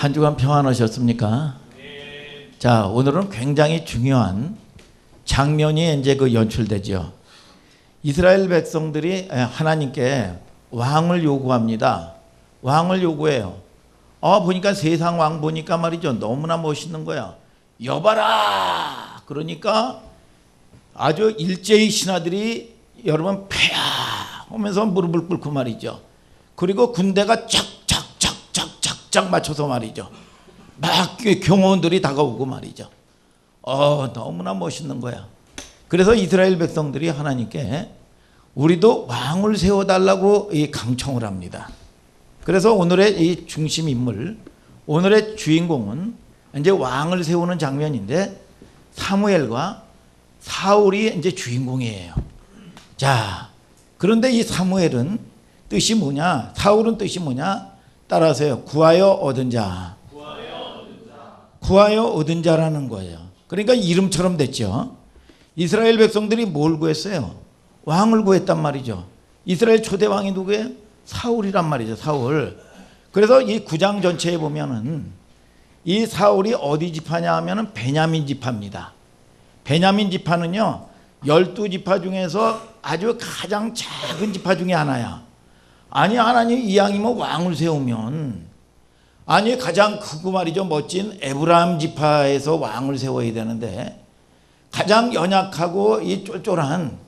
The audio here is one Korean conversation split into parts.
한 주간 평안하셨습니까? 자, 오늘은 굉장히 중요한 장면이 이제 연출되죠. 이스라엘 백성들이 하나님께 왕을 요구합니다. 왕을 요구해요. 보니까 세상 왕 보니까 말이죠. 너무나 멋있는 거야. 여봐라! 그러니까 아주 일제히 신하들이 여러분 패야 하면서 무릎을 꿇고 말이죠. 그리고 군대가 쫙 맞춰서 말이죠. 막 경호원들이 다가오고 말이죠. 너무나 멋있는 거야. 그래서 이스라엘 백성들이 하나님께 우리도 왕을 세워달라고 강청을 합니다. 그래서 오늘의 이 중심 인물, 오늘의 주인공은 이제 왕을 세우는 장면인데 사무엘과 사울이 이제 주인공이에요. 자, 그런데 이 사무엘은 뜻이 뭐냐? 사울은 뜻이 뭐냐? 따라하세요. 구하여 얻은 자. 구하여 얻은 자라는 거예요. 그러니까 이름처럼 됐죠. 이스라엘 백성들이 뭘 구했어요? 왕을 구했단 말이죠. 이스라엘 초대 왕이 누구예요? 사울이란 말이죠. 사울. 그래서 이 9장 전체에 보면은 이 사울이 어디 지파냐 하면은 베냐민 지파입니다. 베냐민 지파는요 12지파 중에서 아주 가장 작은 지파 중에 하나야. 아니 하나님 이왕이면 왕을 세우면 아니 가장 크고 말이죠 멋진 에브라임 지파에서 왕을 세워야 되는데 가장 연약하고 이 쫄쫄한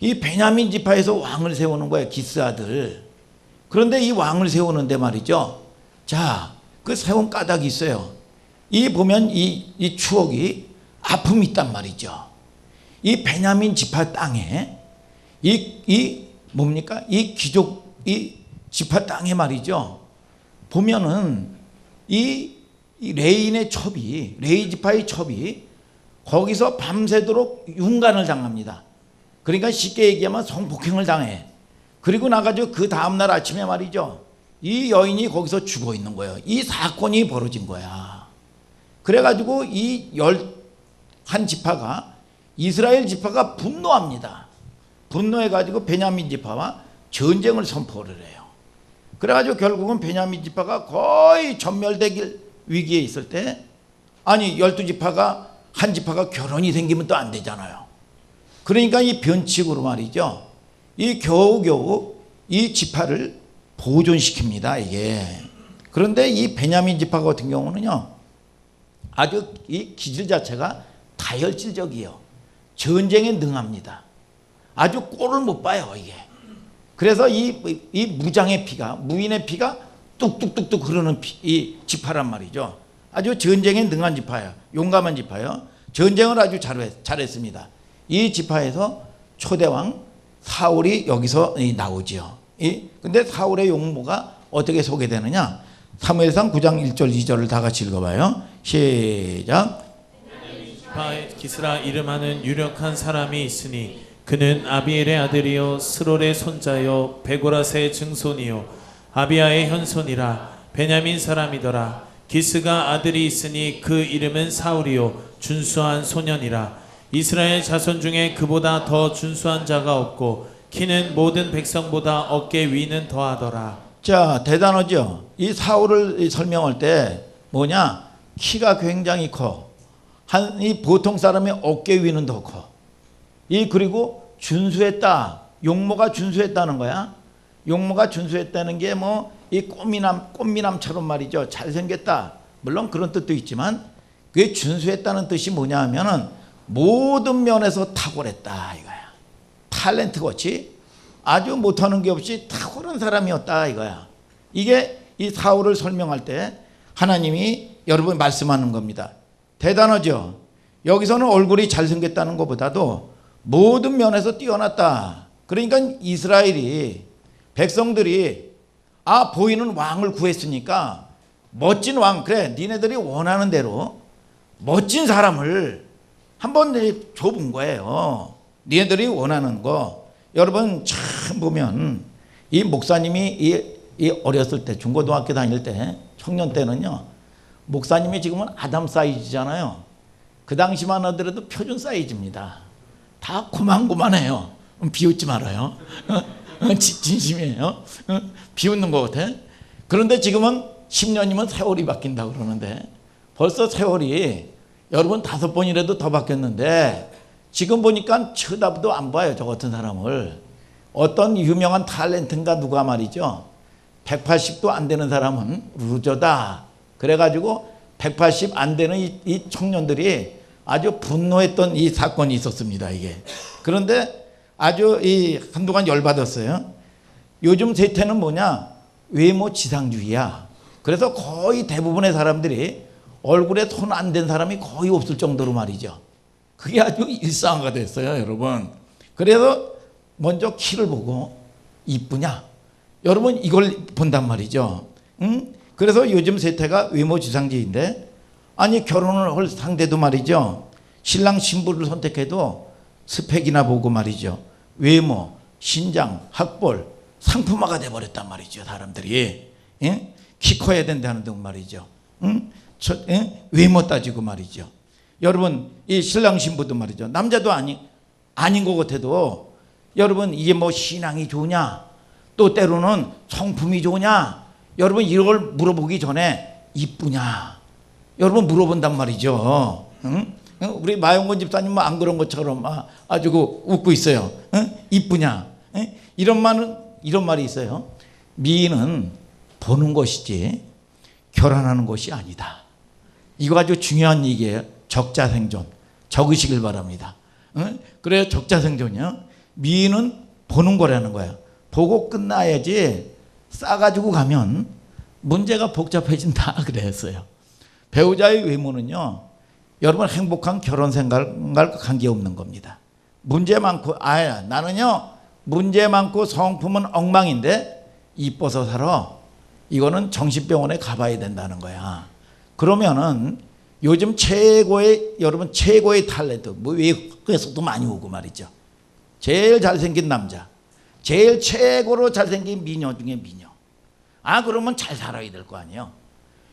이 베냐민 지파에서 왕을 세우는 거예요. 기스 아들. 그런데 이 왕을 세우는데 말이죠. 자, 그 세운 까닭이 있어요. 이 보면 이 추억이 아픔이 있단 말이죠. 이 베냐민 지파 땅에 이 뭡니까? 이 귀족 이 지파 땅에 말이죠. 보면은 이 레인의 첩이 레이 지파의 첩이 거기서 밤새도록 윤간을 당합니다. 그러니까 쉽게 얘기하면 성폭행을 당해. 그리고 나가지고 그 다음날 아침에 말이죠. 이 여인이 거기서 죽어 있는 거예요. 이 사건이 벌어진 거야. 그래가지고 이 11지파가 이스라엘 지파가 분노합니다. 분노해가지고 베냐민 지파와 전쟁을 선포를 해요. 그래가지고 결국은 베냐민 지파가 거의 전멸되길 위기에 있을 때 아니 12지파가 한 지파가 결혼이 생기면 또 안 되잖아요. 그러니까 이 변칙으로 말이죠. 이 겨우겨우 이 지파를 보존시킵니다. 이게. 그런데 이 베냐민 지파 같은 경우는요. 아주 이 기질 자체가 다혈질적이에요. 전쟁에 능합니다. 아주 꼴을 못 봐요. 이게. 그래서 이 무장의 피가 무인의 피가 뚝뚝뚝뚝 흐르는 이 지파란 말이죠. 아주 전쟁에 능한 지파예요. 용감한 지파예요. 전쟁을 아주 잘했습니다. 이 지파에서 초대왕 사울이 여기서 나오지요. 근데 사울의 용모가 어떻게 소개되느냐? 사무엘상 9장 1절 2절을 다 같이 읽어봐요. 시작. 기스라 이름하는 유력한 사람이 있으니 그는 아비엘의 아들이요 스롤의 손자요 베고라스의 증손이요 아비아의 현손이라 베냐민 사람이더라. 기스가 아들이 있으니 그 이름은 사울이요 준수한 소년이라. 이스라엘 자손 중에 그보다 더 준수한 자가 없고 키는 모든 백성보다 어깨 위는 더하더라. 자, 대단하죠. 이 사울을 설명할 때 뭐냐? 키가 굉장히 커. 이 보통 사람의 어깨 위는 더 커. 그리고 준수했다. 용모가 준수했다는 거야. 용모가 준수했다는 게 이 꽃미남처럼 말이죠. 잘생겼다. 물론 그런 뜻도 있지만 그게 준수했다는 뜻이 뭐냐 하면은 모든 면에서 탁월했다 이거야. 탤런트 같이 아주 못하는 게 없이 탁월한 사람이었다 이거야. 이게 이 사울을 설명할 때 하나님이 여러분 말씀하는 겁니다. 대단하죠. 여기서는 얼굴이 잘생겼다는 것보다도 모든 면에서 뛰어났다. 그러니까 이스라엘이 백성들이 보이는 왕을 구했으니까 멋진 왕, 그래 니네들이 원하는 대로 멋진 사람을 한번 줘본 거예요. 니네들이 원하는 거. 여러분 참 보면 이 목사님이 이 어렸을 때 중고등학교 다닐 때 청년 때는요. 목사님이 지금은 아담 사이즈잖아요. 그 당시만 하더라도 표준 사이즈입니다. 다 고만고만해요. 비웃지 말아요. 진심이에요. 비웃는 것 같아. 그런데 지금은 10년이면 세월이 바뀐다고 그러는데 벌써 세월이 여러분 5번이라도 더 바뀌었는데 지금 보니까 쳐다도 안 봐요. 저 같은 사람을. 어떤 유명한 탤런트인가 누가 말이죠. 180도 안 되는 사람은 루저다. 그래가지고 180 안 되는 이 청년들이 아주 분노했던 이 사건이 있었습니다. 이게. 그런데 아주 한동안 열받았어요. 요즘 세태는 뭐냐? 외모 지상주의야. 그래서 거의 대부분의 사람들이 얼굴에 손 안 댄 사람이 거의 없을 정도로 말이죠. 그게 아주 일상화가 됐어요, 여러분. 그래서 먼저 키를 보고 이쁘냐? 여러분 이걸 본단 말이죠. 응? 그래서 요즘 세태가 외모 지상주의인데 아니 결혼을 할 상대도 말이죠. 신랑 신부를 선택해도 스펙이나 보고 말이죠. 외모, 신장, 학벌, 상품화가 돼버렸단 말이죠. 사람들이. 예? 키 커야 된다는 등 말이죠. 응? 외모 따지고 말이죠. 여러분 이 신랑 신부도 말이죠. 남자도 아닌 것 같아도 여러분 이게 뭐 신앙이 좋으냐 또 때로는 성품이 좋으냐 여러분 이걸 물어보기 전에 이쁘냐 여러분 물어본단 말이죠. 응? 우리 마용건 집사님은 안 그런 것처럼 아주 웃고 있어요. 응? 이쁘냐 응? 이런 말이 있어요. 미인은 보는 것이지 결혼하는 것이 아니다. 이거 아주 중요한 얘기예요. 적자생존 적으시길 바랍니다. 응? 그래요. 적자생존이요. 미인은 보는 거라는 거예요. 보고 끝나야지 싸가지고 가면 문제가 복잡해진다 그랬어요. 배우자의 외모는요. 여러분 행복한 결혼 생활과 관계없는 겁니다. 문제 많고 나는요. 문제 많고 성품은 엉망인데 이뻐서 살아. 이거는 정신병원에 가봐야 된다는 거야. 그러면은 요즘 여러분 최고의 탤런트 뭐 외국에서도 많이 오고 말이죠. 제일 잘생긴 남자, 제일 최고로 잘생긴 미녀 중에 미녀. 그러면 잘 살아야 될 거 아니에요.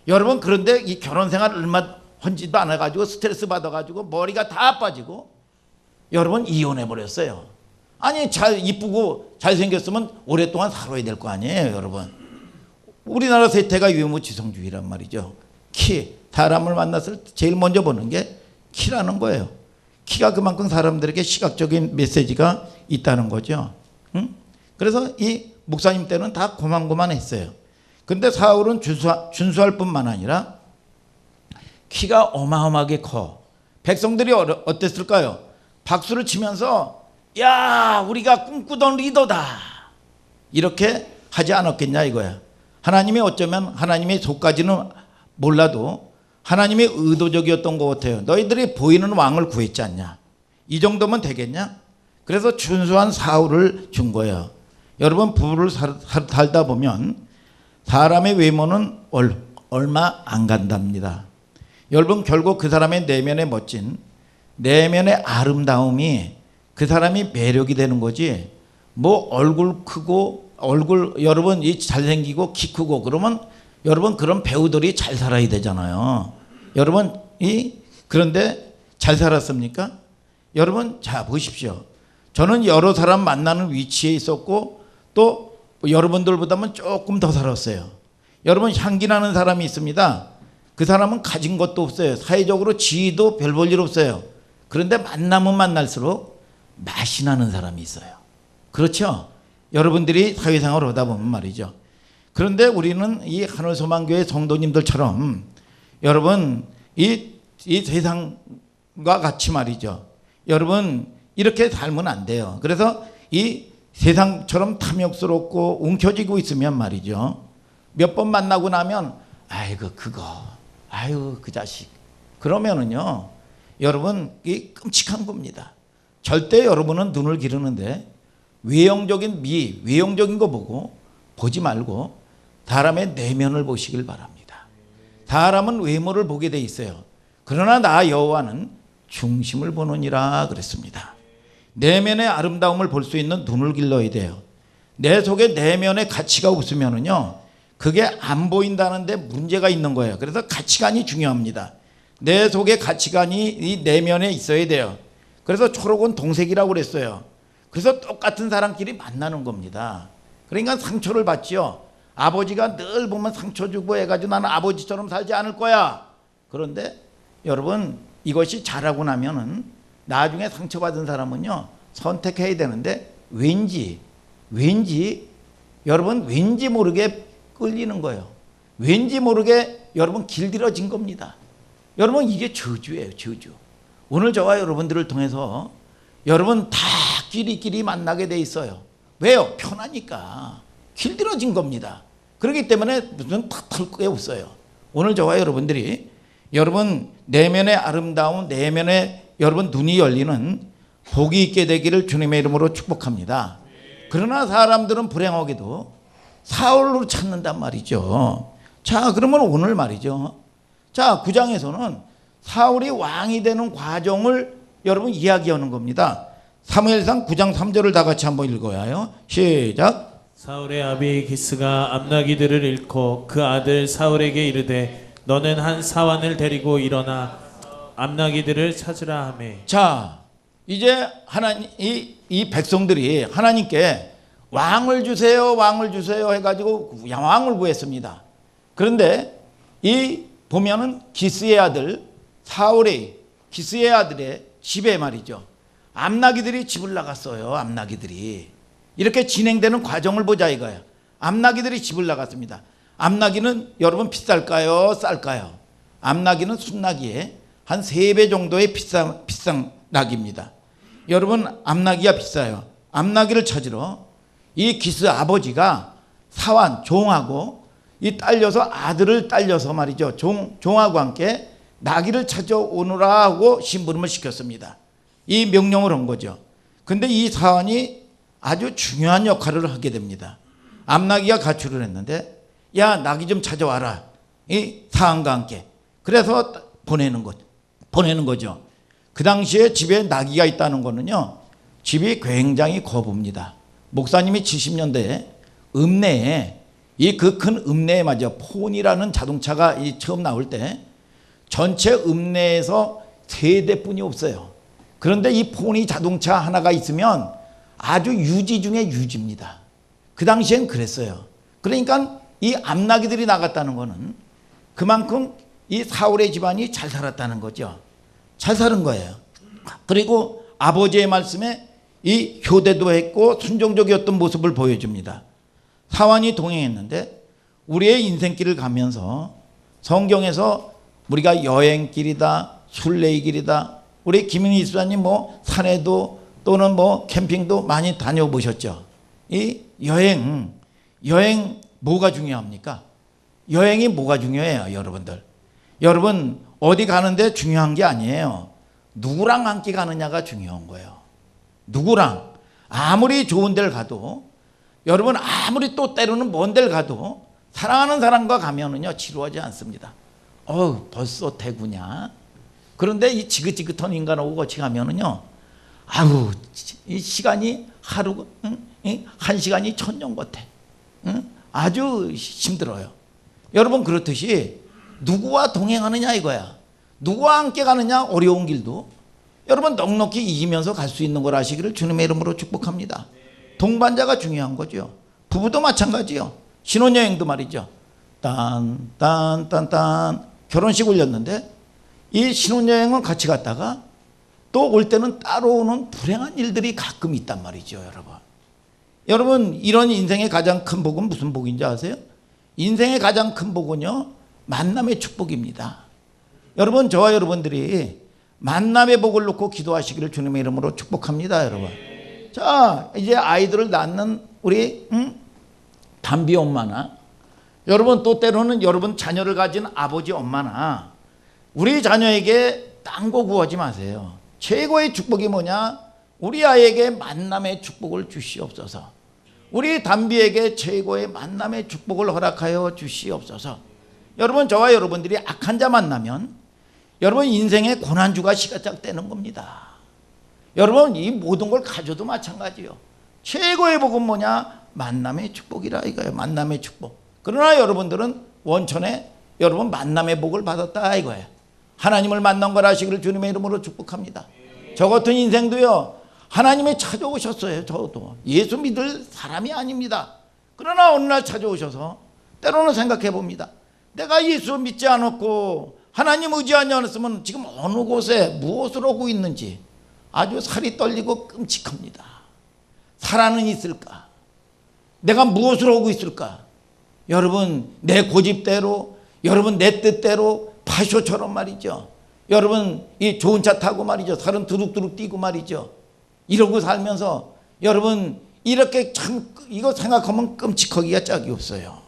여러분 그런데 이 결혼 생활 얼마 헌지도 안 해가지고 스트레스 받아가지고 머리가 다 빠지고 여러분 이혼해 버렸어요. 아니 이쁘고 잘생겼으면 오랫동안 살아야 될 거 아니에요, 여러분. 우리나라 세태가 외모 지상주의란 말이죠. 키, 사람을 만났을 때 제일 먼저 보는 게 키라는 거예요. 키가 그만큼 사람들에게 시각적인 메시지가 있다는 거죠. 응? 그래서 이 목사님 때는 다 고만고만했어요. 근데 사울은 준수할 뿐만 아니라 키가 어마어마하게 커. 백성들이 어땠을까요? 박수를 치면서 야 우리가 꿈꾸던 리더다 이렇게 하지 않았겠냐 이거야. 하나님이 어쩌면 하나님의 속까지는 몰라도 하나님의 의도적이었던 것 같아요. 너희들이 보이는 왕을 구했지 않냐. 이 정도면 되겠냐. 그래서 준수한 사울을 준 거예요. 여러분 부부를 살다 보면 사람의 외모는 얼마 안 간답니다. 여러분 결국 그 사람의 내면의 멋진 내면의 아름다움이 그 사람이 매력이 되는 거지. 뭐 얼굴 크고 여러분 이 잘생기고 키 크고 그러면 여러분 그런 배우들이 잘 살아야 되잖아요. 여러분 그런데 잘 살았습니까? 여러분 자 보십시오. 저는 여러 사람 만나는 위치에 있었고 또 여러분들보다는 조금 더 살았어요. 여러분 향기 나는 사람이 있습니다. 그 사람은 가진 것도 없어요. 사회적으로 지위도 별 볼 일 없어요. 그런데 만나면 만날수록 맛이 나는 사람이 있어요. 그렇죠? 여러분들이 사회생활을 하다 보면 말이죠. 그런데 우리는 이 하늘소망교회 성도님들처럼 여러분 이 세상과 같이 말이죠. 여러분 이렇게 살면 안 돼요. 그래서 이 세상처럼 탐욕스럽고 움켜쥐고 있으면 말이죠. 몇 번 만나고 나면 아이고 아유 그 자식 그러면은요 여러분 이 끔찍한 겁니다. 절대 여러분은 눈을 기르는데 외형적인 거 보지 말고 사람의 내면을 보시길 바랍니다. 사람은 외모를 보게 돼 있어요. 그러나 나 여호와는 중심을 보느니라 그랬습니다. 내면의 아름다움을 볼 수 있는 눈을 길러야 돼요. 내 속에 내면의 가치가 없으면은요 그게 안 보인다는데 문제가 있는 거예요. 그래서 가치관이 중요합니다. 내 속에 가치관이 이 내면에 있어야 돼요. 그래서 초록은 동색이라고 그랬어요. 그래서 똑같은 사람끼리 만나는 겁니다. 그러니까 상처를 받지요. 아버지가 늘 보면 상처 주고 해가지고 나는 아버지처럼 살지 않을 거야. 그런데 여러분 이것이 자라고 나면은 나중에 상처받은 사람은요 선택해야 되는데 왠지 여러분 왠지 모르게 끌리는 거예요. 왠지 모르게 여러분 길들여진 겁니다. 여러분 이게 저주예요. 저주. 오늘 저와 여러분들을 통해서 여러분 다 끼리끼리 만나게 돼 있어요. 왜요? 편하니까. 길들여진 겁니다. 그렇기 때문에 무슨 탓할 게 없어요. 오늘 저와 여러분들이 여러분 내면의 아름다운 내면의 여러분 눈이 열리는 복이 있게 되기를 주님의 이름으로 축복합니다. 그러나 사람들은 불행하게도 사울로 찾는단 말이죠. 자, 그러면 오늘 말이죠. 자, 9장에서는 사울이 왕이 되는 과정을 여러분 이야기하는 겁니다. 사무엘상 9장 3절을 다 같이 한번 읽어야 해요. 시작. 사울의 아비 기스가 암나기들을 잃고 그 아들 사울에게 이르되 너는 한 사환을 데리고 일어나 암나기들을 찾으라 하매. 자, 이제 하나님 이 백성들이 하나님께 왕을 주세요, 왕을 주세요 해가지고 왕을 구했습니다. 그런데 이 보면은 기스의 아들 사울의 기스의 아들의 집에 말이죠. 암나기들이 집을 나갔어요. 암나기들이 이렇게 진행되는 과정을 보자 이거예요. 암나기들이 집을 나갔습니다. 암나기는 여러분 비쌀까요? 쌀까요? 암나기는 순나기에 한 3배 정도의 비싼 낙입니다. 여러분 암나기가 비싸요. 암나기를 찾으러 이 기스 아버지가 사환 종하고 이 딸려서 아들을 딸려서 말이죠. 종하고 함께 나귀를 찾아오느라 하고 심부름을 시켰습니다. 이 명령을 한 거죠. 근데 이 사환이 아주 중요한 역할을 하게 됩니다. 암나기가 가출을 했는데 야 나귀 좀 찾아와라. 이 사환과 함께. 그래서 보내는 거죠. 그 당시에 집에 나귀가 있다는 거는요. 집이 굉장히 거부입니다. 목사님이 70년대에 읍내에 이 그 큰 읍내에 맞아 폰이라는 자동차가 처음 나올 때 전체 읍내에서 3대뿐이 없어요. 그런데 이 폰이 자동차 하나가 있으면 아주 유지 중에 유지입니다. 그 당시엔 그랬어요. 그러니까 이 암나기들이 나갔다는 거는 그만큼 이 사울의 집안이 잘 살았다는 거죠. 잘 사는 거예요. 그리고 아버지의 말씀에 이 효대도 했고 순종적이었던 모습을 보여줍니다. 사환이 동행했는데 우리의 인생길을 가면서 성경에서 우리가 여행길이다, 순례길이다. 우리 김인희 집사님 뭐 산에도 또는 뭐 캠핑도 많이 다녀보셨죠. 이 여행 뭐가 중요합니까? 여행이 뭐가 중요해요, 여러분들? 여러분 어디 가는데 중요한 게 아니에요. 누구랑 함께 가느냐가 중요한 거예요. 누구랑 아무리 좋은 데를 가도 여러분 아무리 또 때로는 먼 데를 가도 사랑하는 사람과 가면은요 지루하지 않습니다. 벌써 대구냐? 그런데 이 지긋지긋한 인간하고 같이 가면은요 이 시간이 하루 한 시간이 천년 같아. 아주 힘들어요. 여러분 그렇듯이 누구와 동행하느냐 이거야. 누구와 함께 가느냐 어려운 길도 여러분 넉넉히 이기면서 갈 수 있는 걸 아시기를 주님의 이름으로 축복합니다. 동반자가 중요한 거죠. 부부도 마찬가지요. 신혼여행도 말이죠. 딴 결혼식 올렸는데 이 신혼여행은 같이 갔다가 또 올 때는 따로 오는 불행한 일들이 가끔 있단 말이죠. 여러분 이런 인생의 가장 큰 복은 무슨 복인지 아세요? 인생의 가장 큰 복은요 만남의 축복입니다. 여러분 저와 여러분들이 만남의 복을 놓고 기도하시기를 주님의 이름으로 축복합니다. 여러분 자 이제 아이들을 낳는 우리 담비 엄마나 여러분 또 때로는 여러분 자녀를 가진 아버지 엄마나 우리 자녀에게 딴 거 구하지 마세요. 최고의 축복이 뭐냐? 우리 아이에게 만남의 축복을 주시옵소서. 우리 담비에게 최고의 만남의 축복을 허락하여 주시옵소서. 여러분 저와 여러분들이 악한 자 만나면 여러분 인생의 고난주가 시작되는 겁니다. 여러분 이 모든 걸 가져도 마찬가지요. 최고의 복은 뭐냐? 만남의 축복이라 이거예요. 만남의 축복. 그러나 여러분들은 원천에 여러분 만남의 복을 받았다 이거예요. 하나님을 만난 걸 아시기를 주님의 이름으로 축복합니다. 저 같은 인생도요 하나님이 찾아오셨어요. 저도 예수 믿을 사람이 아닙니다. 그러나 어느 날 찾아오셔서 때로는 생각해 봅니다. 내가 예수 믿지 않았고 하나님 의지하지 않았으면 지금 어느 곳에 무엇을 하고 있는지 아주 살이 떨리고 끔찍합니다. 살아는 있을까? 내가 무엇을 하고 있을까? 여러분, 내 고집대로, 여러분 내 뜻대로 파쇼처럼 말이죠. 여러분 이 좋은 차 타고 말이죠. 살은 두둑두둑 뛰고 말이죠. 이러고 살면서 여러분 이렇게 참 이거 생각하면 끔찍하기가 짝이 없어요.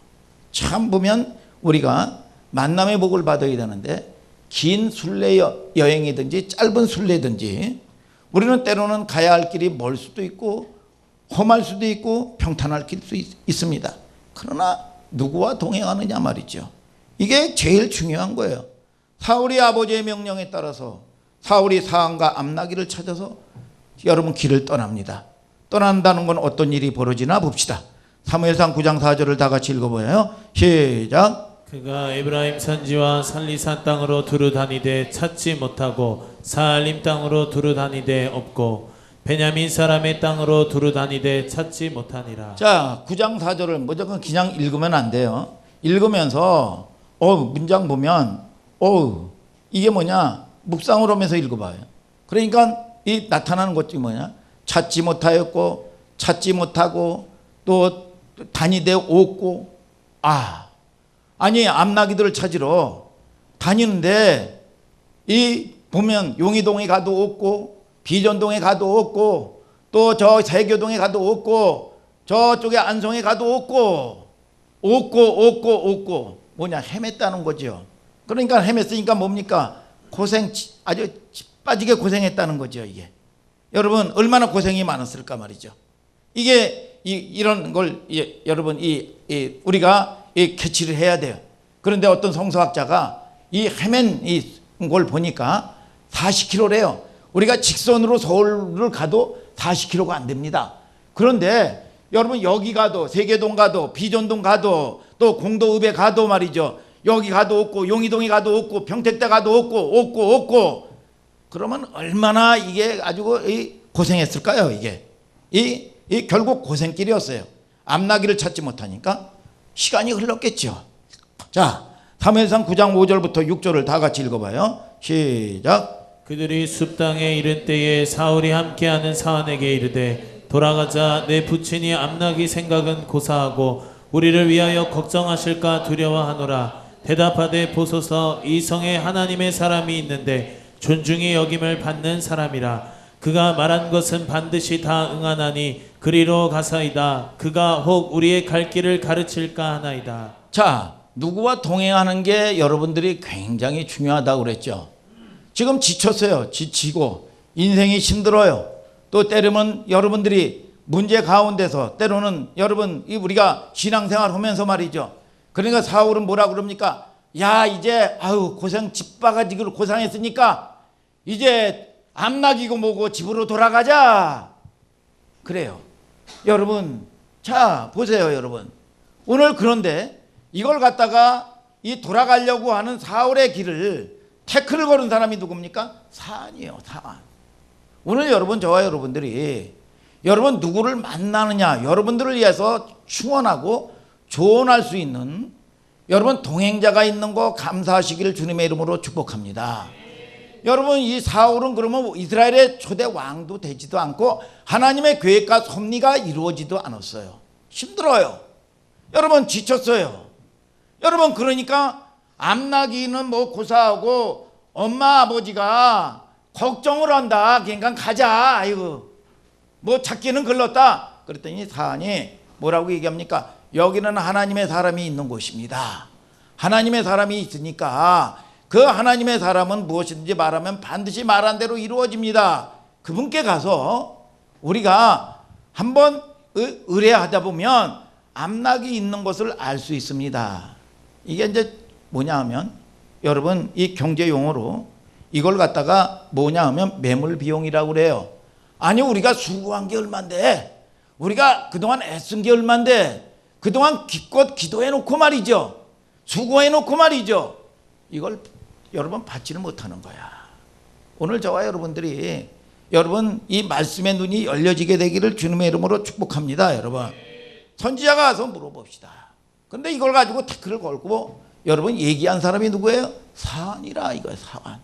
참 보면 우리가 만남의 복을 받아야 되는데 긴 순례 여행이든지 짧은 순례든지 우리는 때로는 가야 할 길이 멀 수도 있고 험할 수도 있고 평탄할 수 있습니다. 그러나 누구와 동행하느냐 말이죠. 이게 제일 중요한 거예요. 사울이 아버지의 명령에 따라서 사울이 사한과 암나기를 찾아서 여러분 길을 떠납니다. 떠난다는 건 어떤 일이 벌어지나 봅시다. 사무엘상 9장 4절을 다 같이 읽어보아요. 시작. 그가 에브라임 산지와 살리산 땅으로 두루 다니되 찾지 못하고 사알림 땅으로 두루 다니되 없고 베냐민 사람의 땅으로 두루 다니되 찾지 못하니라. 자, 9장 4절을 무조건 그냥 읽으면 안 돼요. 읽으면서 문장 보면 이게 뭐냐 묵상을 하면서 읽어봐요. 그러니까 이 나타나는 것이 뭐냐 찾지 못하였고 찾지 못하고 또 다니되 없고 아니 암나기들을 찾으러 다니는데 이 보면 용이동에 가도 없고 비전동에 가도 없고 또 저 세교동에 가도 없고 저쪽에 안성에 가도 없고 뭐냐 헤맸다는 거죠. 그러니까 헤맸으니까 뭡니까 아주 빠지게 고생했다는 거죠. 이게 여러분 얼마나 고생이 많았을까 말이죠. 이게 이런 걸 여러분 우리가 캐치를 해야 돼요. 그런데 어떤 성서학자가 이 헤맨 걸 보니까 40km래요. 우리가 직선으로 서울을 가도 40km가 안 됩니다. 그런데 여러분 여기 가도 세계동 가도 비전동 가도 또 공도읍에 가도 말이죠. 여기 가도 없고 용이동에 가도 없고 평택대 가도 없고 그러면 얼마나 이게 아주 고생했을까요? 이게 결국 고생길이었어요. 암나기를 찾지 못하니까 시간이 흘렀겠죠. 자, 사무엘상 9장 5절부터 6절을 다 같이 읽어봐요. 시작. 그들이 숲 땅에 이른 때에 사울이 함께하는 사안에게 이르되 돌아가자. 내 부친이 암나기 생각은 고사하고 우리를 위하여 걱정하실까 두려워하노라. 대답하되 보소서 이 성에 하나님의 사람이 있는데 존중이 여김을 받는 사람이라. 그가 말한 것은 반드시 다 응하나니 그리로 가사이다. 그가 혹 우리의 갈 길을 가르칠까 하나이다. 자, 누구와 동행하는 게 여러분들이 굉장히 중요하다고 그랬죠. 지금 지쳤어요. 지치고 인생이 힘들어요. 또 때로는 여러분들이 문제 가운데서 때로는 여러분 우리가 신앙생활 하면서 말이죠. 그러니까 사울은 뭐라 그럽니까? 야 이제 고생 집바가지로 고생했으니까 이제 암나기고 뭐고 집으로 돌아가자. 그래요. 여러분 자 보세요 여러분. 오늘 그런데 이걸 갖다가 이 돌아가려고 하는 사울의 길을 태클을 걸은 사람이 누굽니까? 사안이에요. 사안. 오늘 여러분 저와 여러분들이 여러분 누구를 만나느냐 여러분들을 위해서 충원하고 조언할 수 있는 여러분 동행자가 있는 거 감사하시기를 주님의 이름으로 축복합니다. 여러분 이 사울은 그러면 이스라엘의 초대 왕도 되지도 않고 하나님의 계획과 섭리가 이루어지도 않았어요. 힘들어요. 여러분 지쳤어요. 여러분 그러니까 암나기는 뭐 고사하고 엄마 아버지가 걱정을 한다. 그러니까 가자. 아이고 뭐 찾기는 글렀다. 그랬더니 사안이 뭐라고 얘기합니까? 여기는 하나님의 사람이 있는 곳입니다. 하나님의 사람이 있으니까 그 하나님의 사람은 무엇이든지 말하면 반드시 말한 대로 이루어집니다. 그분께 가서 우리가 한번 의뢰하다 보면 암낙이 있는 것을 알 수 있습니다. 이게 이제 뭐냐 하면 여러분 이 경제 용어로 이걸 갖다가 뭐냐 하면 매물 비용이라고 그래요. 아니 우리가 수고한 게 얼만데 우리가 그동안 애쓴 게 얼만데 그동안 기껏 기도해 놓고 말이죠. 수고해 놓고 말이죠. 이걸 여러분 받지를 못하는 거야. 오늘 저와 여러분들이 여러분 이 말씀의 눈이 열려지게 되기를 주님의 이름으로 축복합니다. 여러분 선지자가 와서 물어봅시다. 근데 이걸 가지고 태클을 걸고 여러분 얘기한 사람이 누구예요? 사환이라 이거야. 사환.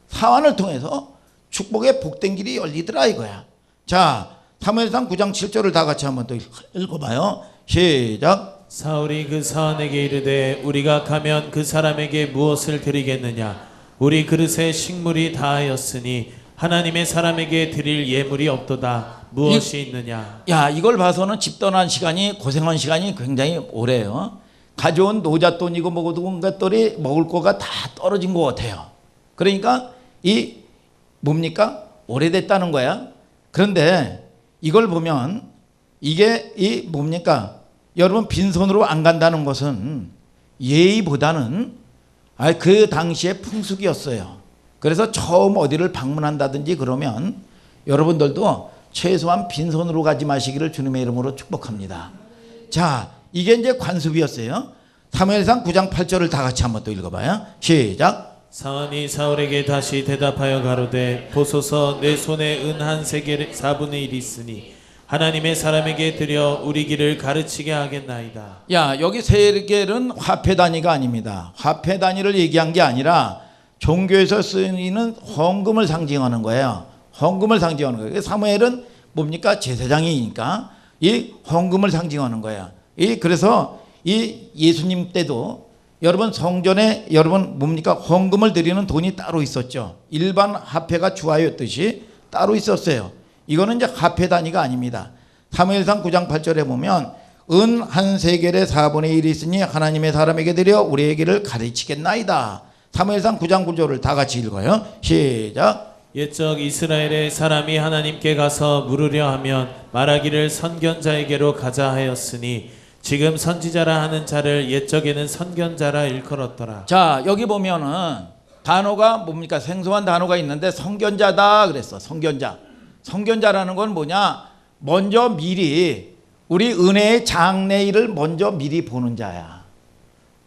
사환을 통해서 축복의 복된 길이 열리더라 이거야. 자, 사무엘상 9장 7절을 다 같이 한번 더 읽어봐요. 시작. 사울이 그 사환에게 이르되 우리가 가면 그 사람에게 무엇을 드리겠느냐? 우리 그릇에 식물이 다하였으니 하나님의 사람에게 드릴 예물이 없도다. 무엇이 있느냐? 야, 이걸 봐서는 집 떠난 시간이 고생한 시간이 굉장히 오래요. 가져온 노잣돈이고 뭐고 것들이 먹을 거가 다 떨어진 것 같아요. 그러니까 이 뭡니까? 오래됐다는 거야. 그런데 이걸 보면 이게 이 뭡니까? 여러분 빈손으로 안 간다는 것은 예의보다는 그 당시의 풍습이었어요. 그래서 처음 어디를 방문한다든지 그러면 여러분들도 최소한 빈손으로 가지 마시기를 주님의 이름으로 축복합니다. 자, 이게 이제 관습이었어요. 사무엘상 9장 8절을 다 같이 한번 또 읽어봐요. 시작. 사환이 사울에게 다시 대답하여 가로되 보소서 내 손에 은 한 세겔 4분의 1 있으니 하나님의 사람에게 드려 우리 길을 가르치게 하겠나이다. 야, 여기 세겔은 화폐 단위가 아닙니다. 화폐 단위를 얘기한 게 아니라 종교에서 쓰이는 헌금을 상징하는 거예요. 헌금을 상징하는 거예요. 사무엘은 뭡니까? 제사장이니까 이 헌금을 상징하는 거예요. 그래서 이 예수님 때도 여러분 성전에 여러분 뭡니까? 헌금을 드리는 돈이 따로 있었죠. 일반 화폐가 주화였듯이 따로 있었어요. 이거는 이제 화폐 단위가 아닙니다. 사무엘상 9장 8절에 보면 은 한 세겔의 4분의 1이 있으니 하나님의 사람에게 드려 우리의 길을 가르치겠나이다. 사무엘상 9장 9절을 다 같이 읽어요. 시작. 옛적 이스라엘의 사람이 하나님께 가서 물으려 하면 말하기를 선견자에게로 가자 하였으니 지금 선지자라 하는 자를 옛적에는 선견자라 일컬었더라. 자, 여기 보면은 단어가 뭡니까? 생소한 단어가 있는데 선견자다 그랬어. 선견자. 선견자라는 건 뭐냐? 먼저 미리 우리 은혜의 장래일을 먼저 미리 보는 자야.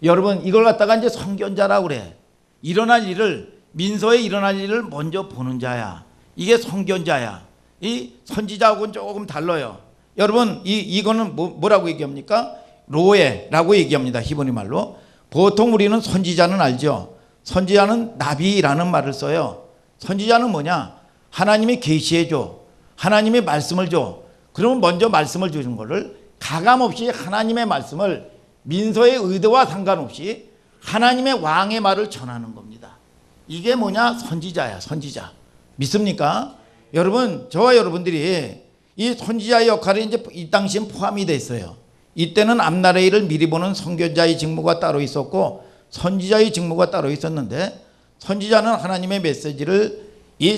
여러분 이걸 갖다가 이제 선견자라고 그래. 일어날 일을 민서에 일어날 일을 먼저 보는 자야. 이게 선견자야. 이 선지자하고는 조금 달라요. 여러분 이거는 뭐라고 얘기합니까? 로에라고 얘기합니다. 히브리 말로. 보통 우리는 선지자는 알죠. 선지자는 나비라는 말을 써요. 선지자는 뭐냐? 하나님이 계시해줘. 하나님의 말씀을 줘. 그러면 먼저 말씀을 주는 거를 가감없이 하나님의 말씀을 민서의 의도와 상관없이 하나님의 왕의 말을 전하는 겁니다. 이게 뭐냐? 선지자야. 선지자. 믿습니까? 여러분 저와 여러분들이 이 선지자의 역할이 이제 이 당시엔 포함이 돼 있어요. 이때는 앞날의 일을 미리 보는 선견자의 직무가 따로 있었고 선지자의 직무가 따로 있었는데 선지자는 하나님의 메시지를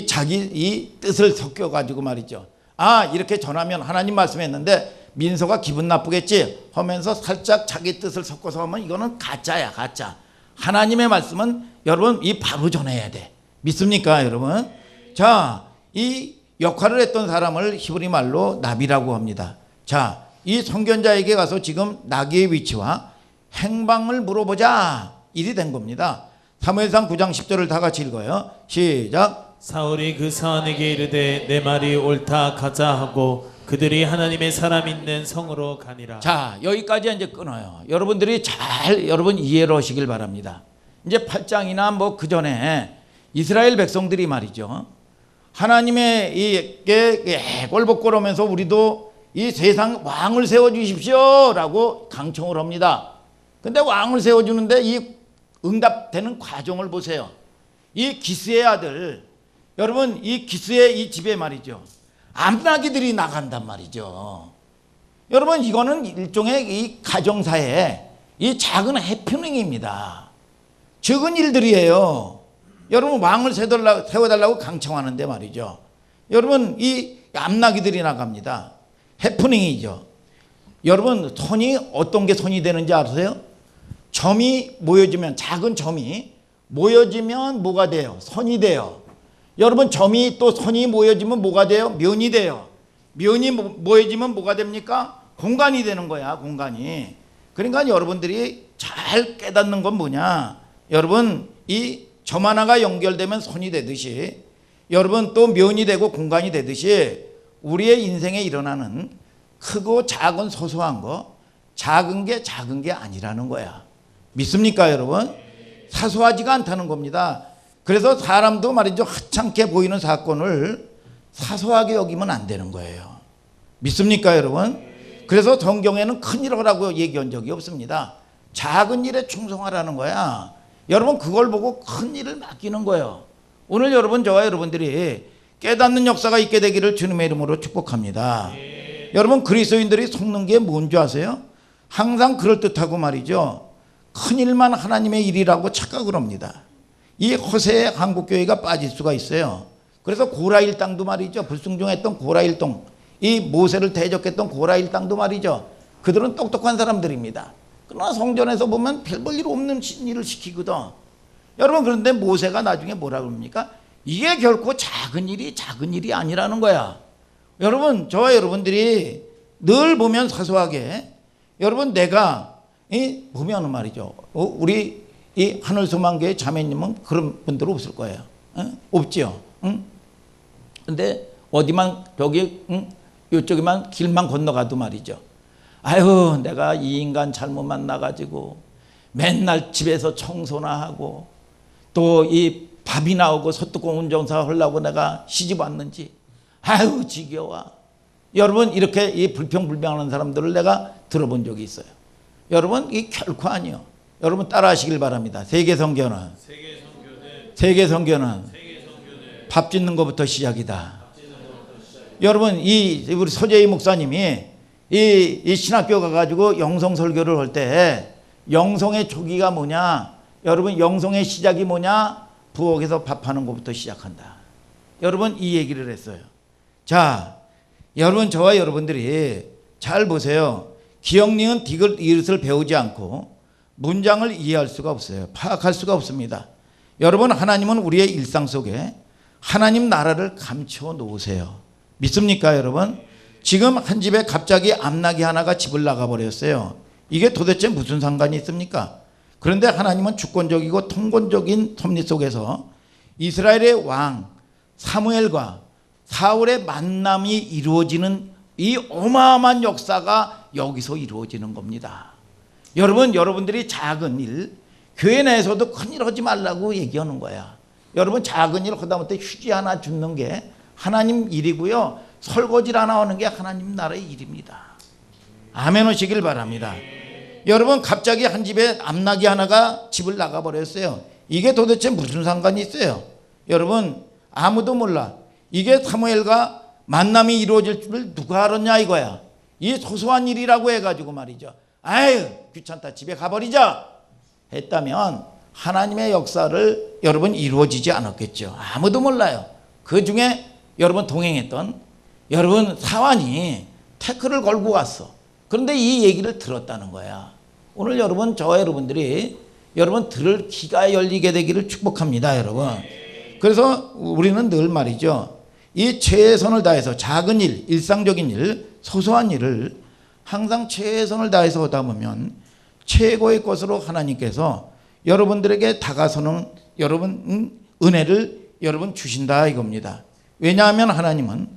자기 이 뜻을 섞여 가지고 말이죠. 아, 이렇게 전하면 하나님 말씀했는데 민서가 기분 나쁘겠지 하면서 살짝 자기 뜻을 섞어서 하면 이거는 가짜야, 가짜. 하나님의 말씀은 여러분 이 바로 전해야 돼. 믿습니까, 여러분? 자, 이 역할을 했던 사람을 히브리 말로 나비라고 합니다. 자, 이 선견자에게 가서 지금 나귀의 위치와 행방을 물어보자 일이 된 겁니다. 사무엘상 9장 10절을 다 같이 읽어요. 시작. 사울이 그 사환에게 이르되 내 말이 옳다 가자 하고 그들이 하나님의 사람 있는 성으로 가니라. 자, 여기까지 이제 끊어요. 여러분들이 잘 여러분 이해를 하시길 바랍니다. 이제 8장이나 뭐 그 전에 이스라엘 백성들이 말이죠. 하나님의 이게 꼴복꼴하면서 우리도 이 세상 왕을 세워 주십시오라고 강청을 합니다. 근데 왕을 세워 주는데 이 응답되는 과정을 보세요. 이 기스의 아들 여러분 이 기스의 이 집에 말이죠. 암나기들이 나간단 말이죠. 여러분 이거는 일종의 이 가정사의 이 작은 해프닝입니다. 적은 일들이에요. 여러분 왕을 세워달라고 강청하는데 말이죠. 여러분 이 암나기들이 나갑니다. 해프닝이죠. 여러분 손이 어떤 게 손이 되는지 아세요? 점이 모여지면 작은 점이 모여지면 뭐가 돼요? 선이 돼요. 여러분 점이 또 선이 모여지면 뭐가 돼요? 면이 돼요. 면이 모여지면 뭐가 됩니까? 공간이 되는 거야. 공간이. 그러니까 여러분들이 잘 깨닫는 건 뭐냐? 여러분 이 점 하나가 연결되면 선이 되듯이 여러분 또 면이 되고 공간이 되듯이 우리의 인생에 일어나는 크고 작은 소소한 거 작은 게 아니라는 거야. 믿습니까, 여러분? 사소하지가 않다는 겁니다. 그래서 사람도 말이죠, 하찮게 보이는 사건을 사소하게 여기면 안 되는 거예요. 믿습니까, 여러분? 그래서 성경에는 큰 일을 하라고 얘기한 적이 없습니다. 작은 일에 충성하라는 거야. 여러분, 그걸 보고 큰 일을 맡기는 거예요. 오늘 여러분, 저와 여러분들이 깨닫는 역사가 있게 되기를 주님의 이름으로 축복합니다. 여러분, 그리스도인들이 속는 게 뭔지 아세요? 항상 그럴듯하고 말이죠, 큰 일만 하나님의 일이라고 착각을 합니다. 이 허세에 한국교회가 빠질 수가 있어요. 그래서 고라일 땅도 말이죠, 불순종했던 고라일 땅, 이 모세를 대적했던 고라일 땅도 말이죠, 그들은 똑똑한 사람들입니다. 그러나 성전에서 보면 별 볼 일 없는 일을 시키거든. 여러분, 그런데 모세가 나중에 뭐라 그럽니까? 이게 결코 작은 일이 아니라는 거야. 여러분, 저와 여러분들이 늘 보면 사소하게, 여러분, 내가 보면은 말이죠, 우리 이 하늘소망교회 자매님은 그런 분들 없을 거예요. 없지요. 근데 어디만 저기 이쪽에만 길만 건너가도 말이죠, 아유, 내가 이 인간 잘못 만나가지고 맨날 집에서 청소나 하고 또 이 밥이 나오고 소뚜껑 운전사 하려고 내가 시집 왔는지 아유 지겨워. 여러분, 이렇게 이 불평불명하는 사람들을 내가 들어본 적이 있어요. 여러분, 이 결코 아니요. 여러분, 따라하시길 바랍니다. 세계선교는 밥 짓는 것부터 시작이다. 여러분, 이 우리 서재희 목사님이 이 신학교 가가지고 영성 설교를 할 때 영성의 초기가 뭐냐? 여러분, 영성의 시작이 뭐냐? 부엌에서 밥하는 것부터 시작한다. 여러분, 이 얘기를 했어요. 자, 여러분, 저와 여러분들이 잘 보세요. 기억, 니은, 디귿, 이릇을 배우지 않고 문장을 이해할 수가 없어요. 파악할 수가 없습니다. 여러분, 하나님은 우리의 일상 속에 하나님 나라를 감춰 놓으세요. 믿습니까, 여러분? 지금 한 집에 갑자기 암나기 하나가 집을 나가버렸어요. 이게 도대체 무슨 상관이 있습니까? 그런데 하나님은 주권적이고 통권적인 섭리 속에서 이스라엘의 왕 사무엘과 사울의 만남이 이루어지는 이 어마어마한 역사가 여기서 이루어지는 겁니다. 여러분, 여러분들이 작은 일, 교회 내에서도 큰 일 하지 말라고 얘기하는 거야. 여러분, 작은 일 하다 못해 휴지 하나 줍는 게 하나님 일이고요, 설거지를 하나 하는 게 하나님 나라의 일입니다. 아멘 하시길 바랍니다. 여러분, 갑자기 한 집에 암나기 하나가 집을 나가버렸어요. 이게 도대체 무슨 상관이 있어요? 여러분, 아무도 몰라. 이게 사무엘과 만남이 이루어질 줄을 누가 알았냐 이거야. 이 소소한 일이라고 해가지고 말이죠, 아유 귀찮다 집에 가버리자 했다면 하나님의 역사를 여러분 이루어지지 않았겠죠. 아무도 몰라요. 그 중에 여러분 동행했던 여러분 사환이 태클을 걸고 왔어. 그런데 이 얘기를 들었다는 거야. 오늘 여러분, 저와 여러분들이 여러분 들을 귀가 열리게 되기를 축복합니다, 여러분. 그래서 우리는 늘 말이죠, 이 최선을 다해서 작은 일, 일상적인 일, 소소한 일을 항상 최선을 다해서 하다 보면 최고의 것으로 하나님께서 여러분들에게 다가서는 여러분 은혜를 여러분 주신다 이겁니다. 왜냐하면 하나님은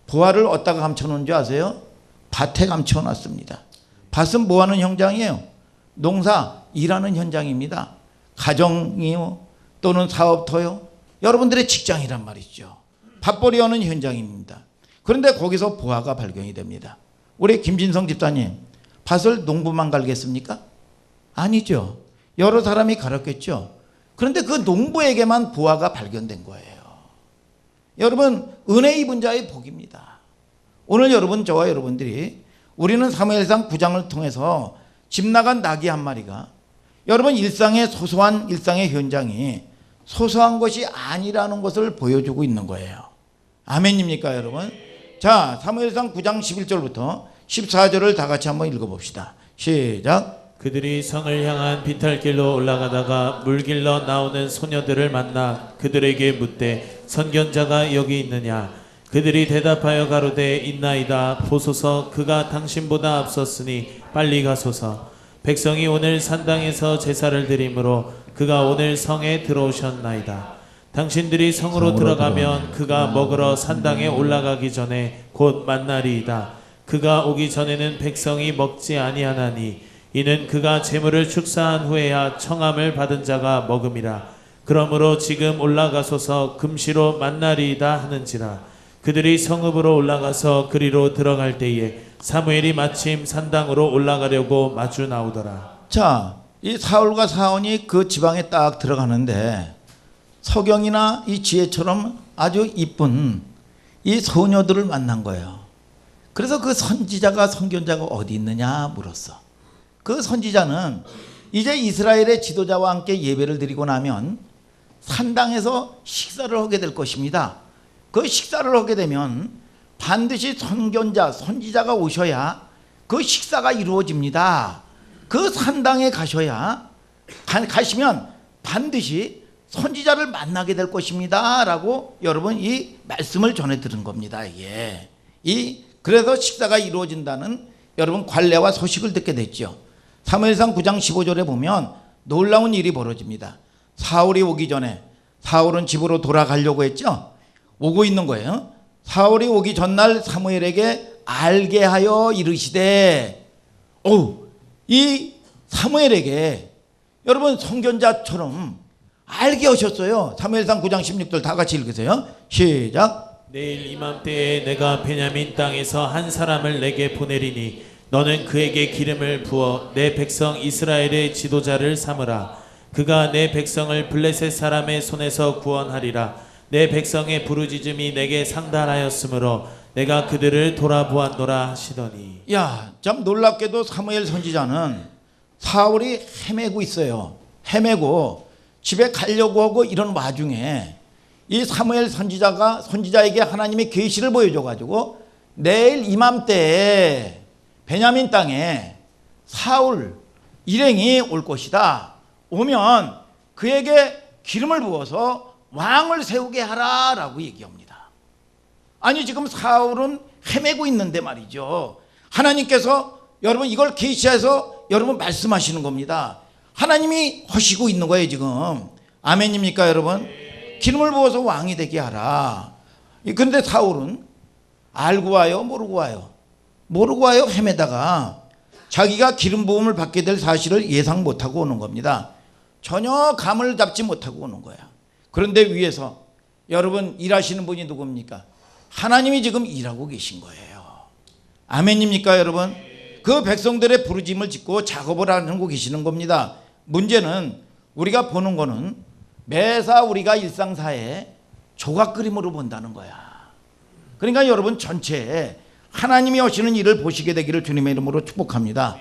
부활을 어디다가 감춰놓은 줄 아세요? 밭에 감춰놨습니다. 밭은 뭐하는 현장이에요? 농사, 일하는 현장입니다. 가정이요, 또는 사업터요, 여러분들의 직장이란 말이죠. 밭벌이 하는 현장입니다. 그런데 거기서 부화가 발견이 됩니다. 우리 김진성 집사님, 밭을 농부만 갈겠습니까? 아니죠. 여러 사람이 갈았겠죠. 그런데 그 농부에게만 부화가 발견된 거예요. 여러분, 은혜 입은 자의 복입니다. 오늘 여러분, 저와 여러분들이 우리는 사무엘상 9장을 통해서 집 나간 나귀 한 마리가 여러분 일상의 소소한 일상의 현장이 소소한 것이 아니라는 것을 보여주고 있는 거예요. 아멘입니까, 여러분? 자, 사무엘상 9장 11절부터 14절을 다 같이 한번 읽어봅시다. 시작. 그들이 성을 향한 비탈길로 올라가다가 물길로 나오는 소녀들을 만나 그들에게 묻되 선견자가 여기 있느냐? 그들이 대답하여 가로되 있나이다. 보소서, 그가 당신보다 앞섰으니 빨리 가소서. 백성이 오늘 산당에서 제사를 드리므로 그가 오늘 성에 들어오셨나이다. 당신들이 성으로 들어가면 그가 먹으러 산당에 올라가기 전에 곧 만나리이다. 그가 오기 전에는 백성이 먹지 아니하나니 이는 그가 재물을 축사한 후에야 청함을 받은 자가 먹음이라. 그러므로 지금 올라가소서 금시로 만나리이다 하는지라. 그들이 성읍으로 올라가서 그리로 들어갈 때에 사무엘이 마침 산당으로 올라가려고 마주 나오더라. 자, 이 사울과 사온이 그 지방에 딱 들어가는데 서경이나 이 지혜처럼 아주 이쁜 이 소녀들을 만난 거예요. 그래서 그 선지자가 선견자가 어디 있느냐 물었어. 그 선지자는 이제 이스라엘의 지도자와 함께 예배를 드리고 나면 산당에서 식사를 하게 될 것입니다. 그 식사를 하게 되면 반드시 선견자, 선지자가 오셔야 그 식사가 이루어집니다. 그 산당에 가시면 반드시 선지자를 만나게 될 것입니다. 라고 여러분 이 말씀을 전해 들은 겁니다. 이게. 그래서 식사가 이루어진다는 여러분 관례와 소식을 듣게 됐죠. 사무엘상 9장 15절에 보면 놀라운 일이 벌어집니다. 사울이 오기 전에 사울은 집으로 돌아가려고 했죠. 오고 있는 거예요. 사울이 오기 전날 사무엘에게 알게 하여 이르시되, 이 사무엘에게 여러분 선견자처럼 알게 하셨어요. 사무엘상 9장 16절 다 같이 읽으세요. 시작. 내일 이맘때에 내가 베냐민 땅에서 한 사람을 내게 보내리니 너는 그에게 기름을 부어 내 백성 이스라엘의 지도자를 삼으라. 그가 내 백성을 블레셋 사람의 손에서 구원하리라. 내 백성의 부르짖음이 내게 상달하였으므로 내가 그들을 돌아보았노라 하시더니. 야, 참 놀랍게도 사무엘 선지자는 사울이 헤매고 있어요. 헤매고 집에 가려고 하고 이런 와중에 이 사무엘 선지자에게 하나님의 계시를 보여줘가지고 내일 이맘때에 베냐민 땅에 사울 일행이 올 것이다. 오면 그에게 기름을 부어서 왕을 세우게 하라 라고 얘기합니다. 아니 지금 사울은 헤매고 있는데 말이죠. 하나님께서 여러분 이걸 계시해서 여러분 말씀하시는 겁니다. 하나님이 하시고 있는 거예요 지금. 아멘입니까 여러분? 기름을 부어서 왕이 되게 하라. 그런데 사울은 알고 와요 모르고 와요? 모르고 와요. 헤매다가 자기가 기름 부음을 받게 될 사실을 예상 못하고 오는 겁니다. 전혀 감을 잡지 못하고 오는 거야. 그런데 위에서 여러분 일하시는 분이 누굽니까? 하나님이 지금 일하고 계신 거예요. 아멘입니까 여러분? 그 백성들의 부르짐을 짓고 작업을 하고 계시는 겁니다. 문제는 우리가 보는 거는 매사 우리가 일상사에 조각 그림으로 본다는 거야. 그러니까 여러분 전체에 하나님이 하시는 일을 보시게 되기를 주님의 이름으로 축복합니다.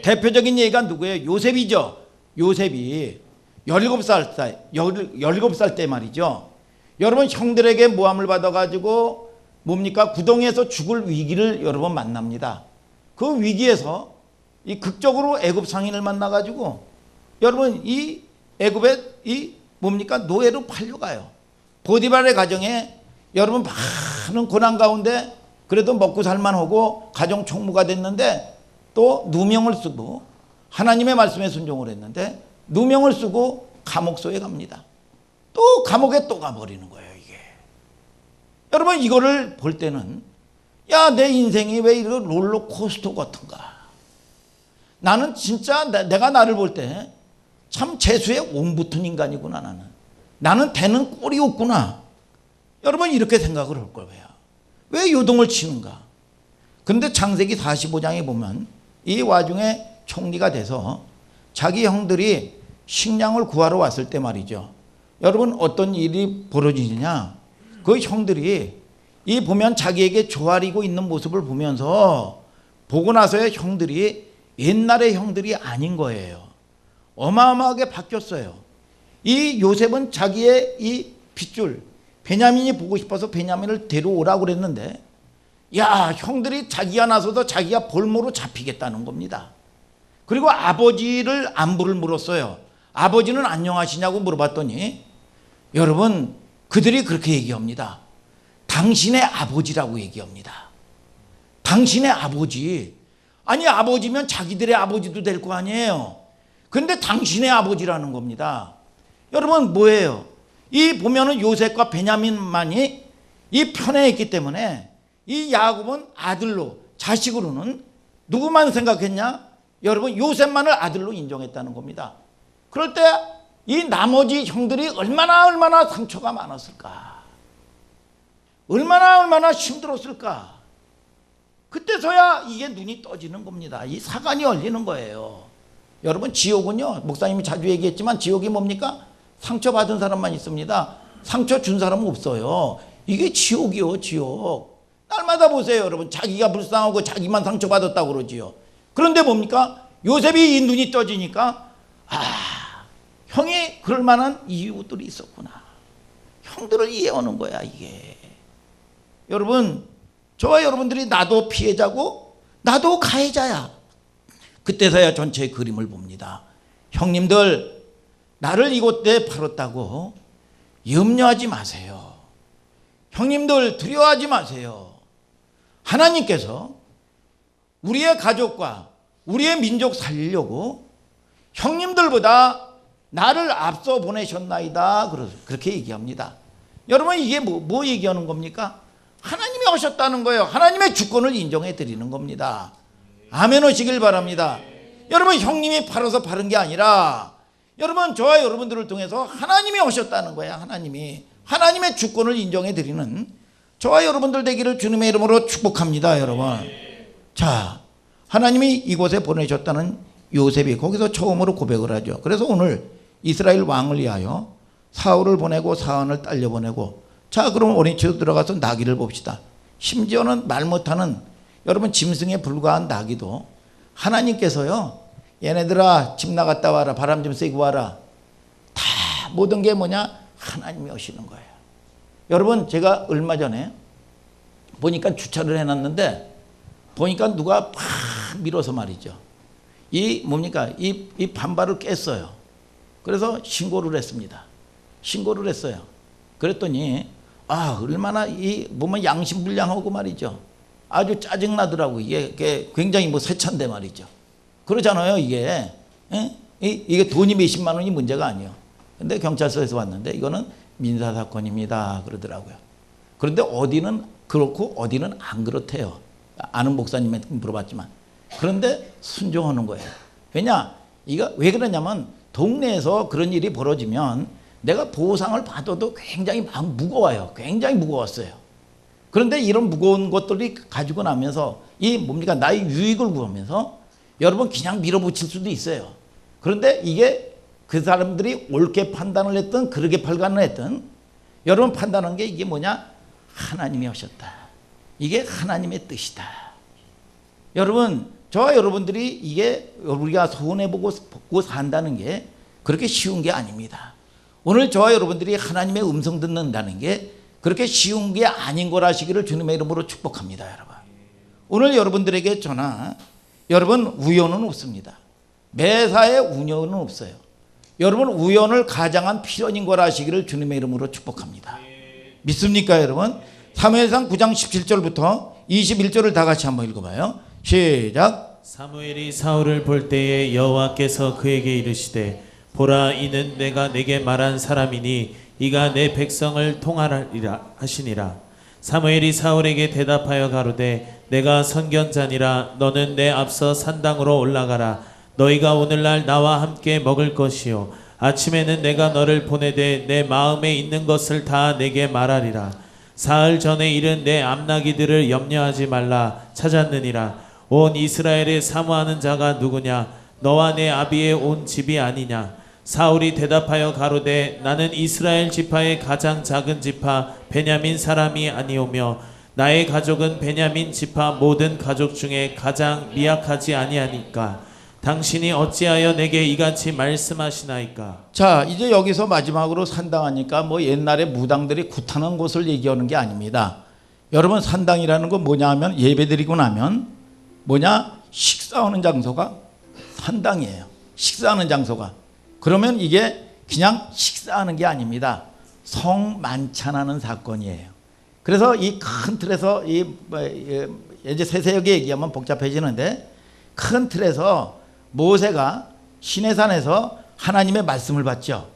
대표적인 예가 누구예요? 요셉이죠. 요셉이 17살 때 말이죠. 여러분 형들에게 모함을 받아가지고 뭡니까? 구덩이에서 죽을 위기를 여러분 만납니다. 그 위기에서 이 극적으로 애굽 상인을 만나가지고 여러분 이 애굽에 이 뭡니까? 노예로 팔려가요. 보디발의 가정에 여러분 많은 고난 가운데 그래도 먹고 살만하고 가정 총무가 됐는데 또 누명을 쓰고 하나님의 말씀에 순종을 했는데 누명을 쓰고 감옥소에 갑니다. 또 감옥에 또 가버리는 거예요 이게. 여러분 이거를 볼 때는 야, 내 인생이 왜 이런 롤러코스터 같은가. 나는 진짜 내가 나를 볼 때 참 재수에 온 붙은 인간이구나. 나는 되는 꼴이 없구나. 여러분 이렇게 생각을 할 거예요. 왜 요동을 치는가. 근데 창세기 45장에 보면 이 와중에 총리가 돼서 자기 형들이 식량을 구하러 왔을 때 말이죠. 여러분 어떤 일이 벌어지느냐. 그 형들이 이 보면 자기에게 조아리고 있는 모습을 보면서 보고 나서야 형들이 옛날의 형들이 아닌 거예요. 어마어마하게 바뀌었어요. 이 요셉은 자기의 이 핏줄 베냐민이 보고 싶어서 베냐민을 데려오라고 그랬는데 야 형들이 자기가 나서서 자기가 볼모로 잡히겠다는 겁니다. 그리고 아버지를 안부를 물었어요. 아버지는 안녕하시냐고 물어봤더니 여러분 그들이 그렇게 얘기합니다. 당신의 아버지라고 얘기합니다. 당신의 아버지. 아니 아버지면 자기들의 아버지도 될 거 아니에요. 근데 당신의 아버지라는 겁니다. 여러분 뭐예요? 이 보면은 요셉과 베냐민만이 이 편에 있기 때문에 이 야곱은 아들로 자식으로는 누구만 생각했냐? 여러분 요셉만을 아들로 인정했다는 겁니다. 그럴 때 이 나머지 형들이 얼마나 상처가 많았을까? 얼마나 힘들었을까? 그때서야 이게 눈이 떠지는 겁니다. 이 사관이 열리는 거예요. 여러분 지옥은요, 목사님이 자주 얘기했지만 지옥이 뭡니까? 상처받은 사람만 있습니다. 상처 준 사람은 없어요. 이게 지옥이요, 지옥. 날마다 보세요, 여러분. 자기가 불쌍하고 자기만 상처받았다고 그러지요. 그런데 뭡니까? 요셉이 이 눈이 떠지니까 형이 그럴 만한 이유들이 있었구나. 형들을 이해하는 거야, 이게. 여러분, 저와 여러분들이 나도 피해자고 나도 가해자야. 그때서야 전체의 그림을 봅니다. 형님들, 나를 이곳에 팔았다고 염려하지 마세요. 형님들 두려워하지 마세요. 하나님께서 우리의 가족과 우리의 민족 살리려고 형님들보다 나를 앞서 보내셨나이다. 그렇게 얘기합니다. 여러분 이게 뭐 얘기하는 겁니까? 하나님이 오셨다는 거예요. 하나님의 주권을 인정해 드리는 겁니다. 아멘 하시길 바랍니다. 여러분 형님이 팔아서 파는 게 아니라 여러분 저와 여러분들을 통해서 하나님이 오셨다는 거예요. 하나님의 주권을 인정해 드리는 저와 여러분들 되기를 주님의 이름으로 축복합니다. 여러분, 자, 하나님이 이곳에 보내셨다는 요셉이 거기서 처음으로 고백을 하죠. 그래서 오늘 이스라엘 왕을 위하여 사울을 보내고 사안을 딸려 보내고, 자 그럼 오른치로 들어가서 나귀를 봅시다. 심지어는 말 못하는 여러분 짐승에 불과한 나귀도 하나님께서요, 얘네들아 집 나갔다 와라, 바람 좀 쐬고 와라, 다 모든 게 뭐냐? 하나님이 오시는 거예요. 여러분 제가 얼마 전에 보니까 주차를 해놨는데 보니까 누가 팍 밀어서 말이죠, 이 뭡니까, 이 반발을 깼어요. 그래서 신고를 했습니다. 신고를 했어요. 그랬더니 얼마나 이 보면 양심불량하고 말이죠, 아주 짜증나더라고. 이게 굉장히 뭐 세찬데 말이죠. 그러잖아요. 이게 이게 돈이 몇십만 원이 문제가 아니에요. 근데 경찰서에서 왔는데 이거는 민사사건입니다 그러더라고요. 그런데 어디는 그렇고 어디는 안 그렇대요. 아는 목사님한테 물어봤지만. 그런데 순종하는 거예요. 왜냐? 이거 왜 그러냐면 동네에서 그런 일이 벌어지면 내가 보상을 받아도 굉장히 마음 무거워요. 굉장히 무거웠어요. 그런데 이런 무거운 것들이 가지고 나면서 이 뭡니까, 나의 유익을 구하면서 여러분 그냥 밀어붙일 수도 있어요. 그런데 이게 그 사람들이 옳게 판단을 했든 그르게 판단을 했든 여러분 판단한 게 이게 뭐냐? 하나님이 하셨다. 이게 하나님의 뜻이다. 여러분 저와 여러분들이 이게 우리가 손해보고 산다는 게 그렇게 쉬운 게 아닙니다. 오늘 저와 여러분들이 하나님의 음성 듣는다는 게 그렇게 쉬운 게 아닌 거라시기를 주님의 이름으로 축복합니다. 여러분 오늘 여러분들에게 저나 여러분 우연은 없습니다. 매사에 우연은 없어요. 여러분 우연을 가장한 필연인 거라시기를 주님의 이름으로 축복합니다. 믿습니까 여러분? 사무엘상 9장 17절부터 21절을 다 같이 한번 읽어봐요. 시작. 사무엘이 사울을 볼 때에 여호와께서 그에게 이르시되 보라, 이는 내가 내게 말한 사람이니 이가 내 백성을 통할하리라 하시니라. 사무엘이 사울에게 대답하여 가로되 내가 선견자니라. 너는 내 앞서 산당으로 올라가라. 너희가 오늘날 나와 함께 먹을 것이요 아침에는 내가 너를 보내되 내 마음에 있는 것을 다 내게 말하리라. 사흘 전에 이른 내 암나기들을 염려하지 말라 찾았느니라. 온 이스라엘에 사모하는 자가 누구냐? 너와 내 아비의 온 집이 아니냐? 사울이 대답하여 가로되 나는 이스라엘 지파의 가장 작은 지파 베냐민 사람이 아니오며 나의 가족은 베냐민 지파 모든 가족 중에 가장 미약하지 아니하니까 당신이 어찌하여 내게 이같이 말씀하시나이까? 자, 이제 여기서 마지막으로 산당하니까 뭐 옛날에 무당들이 굿하는 곳을 얘기하는 게 아닙니다. 여러분 산당이라는 건 뭐냐 하면 예배드리고 나면 뭐냐? 식사하는 장소가 산당이에요. 식사하는 장소가. 그러면 이게 그냥 식사하는 게 아닙니다. 성만찬하는 사건이에요. 그래서 이 큰 틀에서 이제 세세하게 얘기하면 복잡해지는데 큰 틀에서 모세가 시내산에서 하나님의 말씀을 받죠.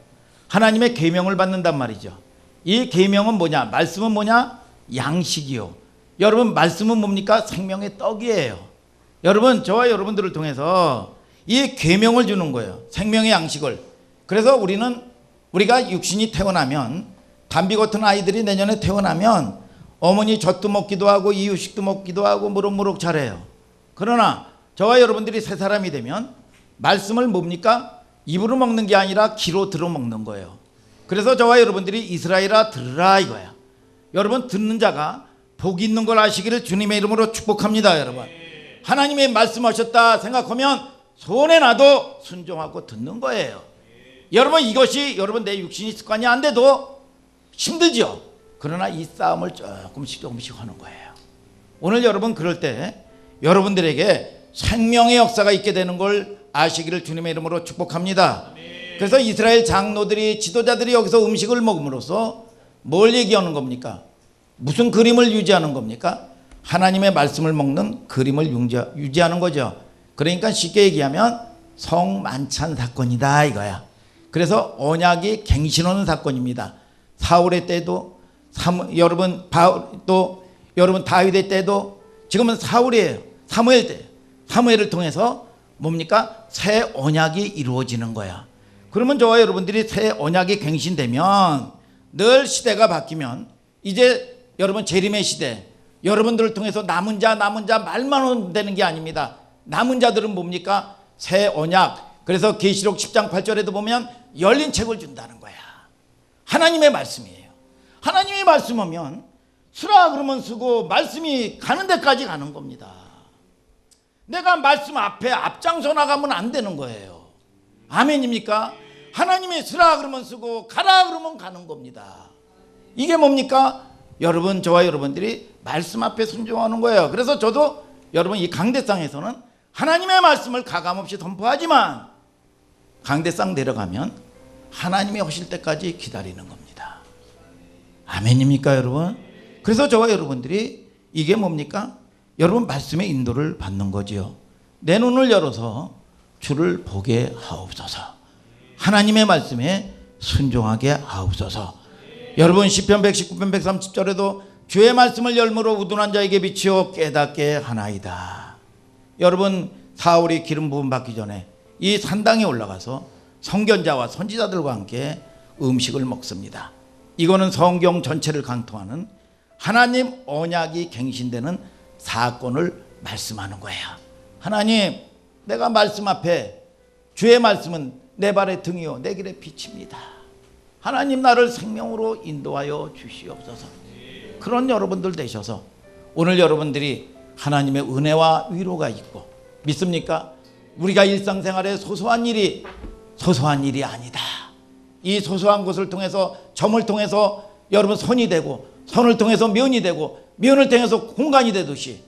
하나님의 계명을 받는단 말이죠. 이 계명은 뭐냐? 말씀은 뭐냐? 양식이요. 여러분 말씀은 뭡니까? 생명의 떡이에요. 여러분 저와 여러분들을 통해서 이 계명을 주는 거예요. 생명의 양식을. 그래서 우리가 육신이 태어나면 담비 같은 아이들이 내년에 태어나면 어머니 젖도 먹기도 하고 이유식도 먹기도 하고 무럭무럭 자래요. 그러나 저와 여러분들이 새 사람이 되면 말씀을 뭡니까? 입으로 먹는 게 아니라 귀로 들어 먹는 거예요. 그래서 저와 여러분들이 이스라엘아 들으라 이거야. 여러분 듣는 자가 복이 있는 걸 아시기를 주님의 이름으로 축복합니다. 여러분 하나님의 말씀하셨다 생각하면 손에 놔도 순종하고 듣는 거예요. 여러분 이것이 여러분 내 육신이 습관이 안 돼도 힘들죠. 그러나 이 싸움을 조금씩 하는 거예요. 오늘 여러분 그럴 때 여러분들에게 생명의 역사가 있게 되는 걸 아시기를 주님의 이름으로 축복합니다. 그래서 이스라엘 장로들이 지도자들이 여기서 음식을 먹음으로써 뭘 얘기하는 겁니까? 무슨 그림을 유지하는 겁니까? 하나님의 말씀을 먹는 그림을 유지하는 거죠. 그러니까 쉽게 얘기하면 성만찬 사건이다 이거야. 그래서 언약이 갱신하는 사건입니다. 사울의 때도 여러분 다윗의 때도 지금은 사울이에요. 사무엘 때예요. 사무엘을 통해서 뭡니까? 새 언약이 이루어지는 거야. 그러면 저와 여러분들이 새 언약이 갱신되면 늘 시대가 바뀌면 이제 여러분 재림의 시대 여러분들을 통해서 남은 자 말만 하면 되는 게 아닙니다. 남은 자들은 뭡니까? 새 언약. 그래서 계시록 10장 8절에도 보면 열린 책을 준다는 거야. 하나님의 말씀이에요. 하나님이 말씀하면 쓰라 그러면 쓰고 말씀이 가는 데까지 가는 겁니다. 내가 말씀 앞에 앞장서 나가면 안 되는 거예요. 아멘입니까? 하나님이 쓰라 그러면 쓰고 가라 그러면 가는 겁니다. 이게 뭡니까? 여러분 저와 여러분들이 말씀 앞에 순종하는 거예요. 그래서 저도 여러분 이 강대상에서는 하나님의 말씀을 가감없이 선포하지만 강대상 내려가면 하나님이 하실 때까지 기다리는 겁니다. 아멘입니까 여러분? 그래서 저와 여러분들이 이게 뭡니까? 여러분 말씀의 인도를 받는 거지요. 내 눈을 열어서 주를 보게 하옵소서. 하나님의 말씀에 순종하게 하옵소서. 여러분 시편 119편 130절에도 주의 말씀을 열무로 우둔한 자에게 비치어 깨닫게 하나이다. 여러분 사울이 기름 부음 받기 전에 이 산당에 올라가서 선견자와 선지자들과 함께 음식을 먹습니다. 이거는 성경 전체를 강통하는 하나님 언약이 갱신되는 사건을 말씀하는 거예요. 하나님 내가 말씀 앞에 주의 말씀은 내 발의 등이요 내 길의 빛입니다. 하나님 나를 생명으로 인도하여 주시옵소서. 그런 여러분들 되셔서 오늘 여러분들이 하나님의 은혜와 위로가 있고 믿습니까? 우리가 일상생활에 소소한 일이 아니다. 이 소소한 것을 통해서 점을 통해서 여러분 선이 되고 선을 통해서 면이 되고 면을 통해서 공간이 되듯이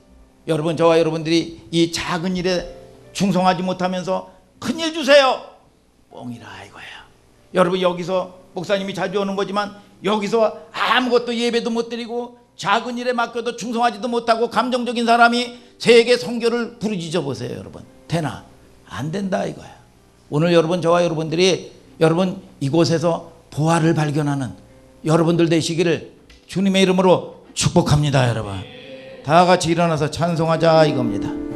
여러분 저와 여러분들이 이 작은 일에 충성하지 못하면서 큰일 주세요 뻥이라 이거야. 여러분 여기서 목사님이 자주 오는 거지만 여기서 아무것도 예배도 못 드리고 작은 일에 맡겨도 충성하지도 못하고 감정적인 사람이 세계 선교를 부르짖어 보세요. 여러분 되나? 안 된다 이거야. 오늘 여러분 저와 여러분들이 여러분 이곳에서 보화를 발견하는 여러분들 되시기를 주님의 이름으로 축복합니다. 여러분 다 같이 일어나서 찬송하자 이겁니다.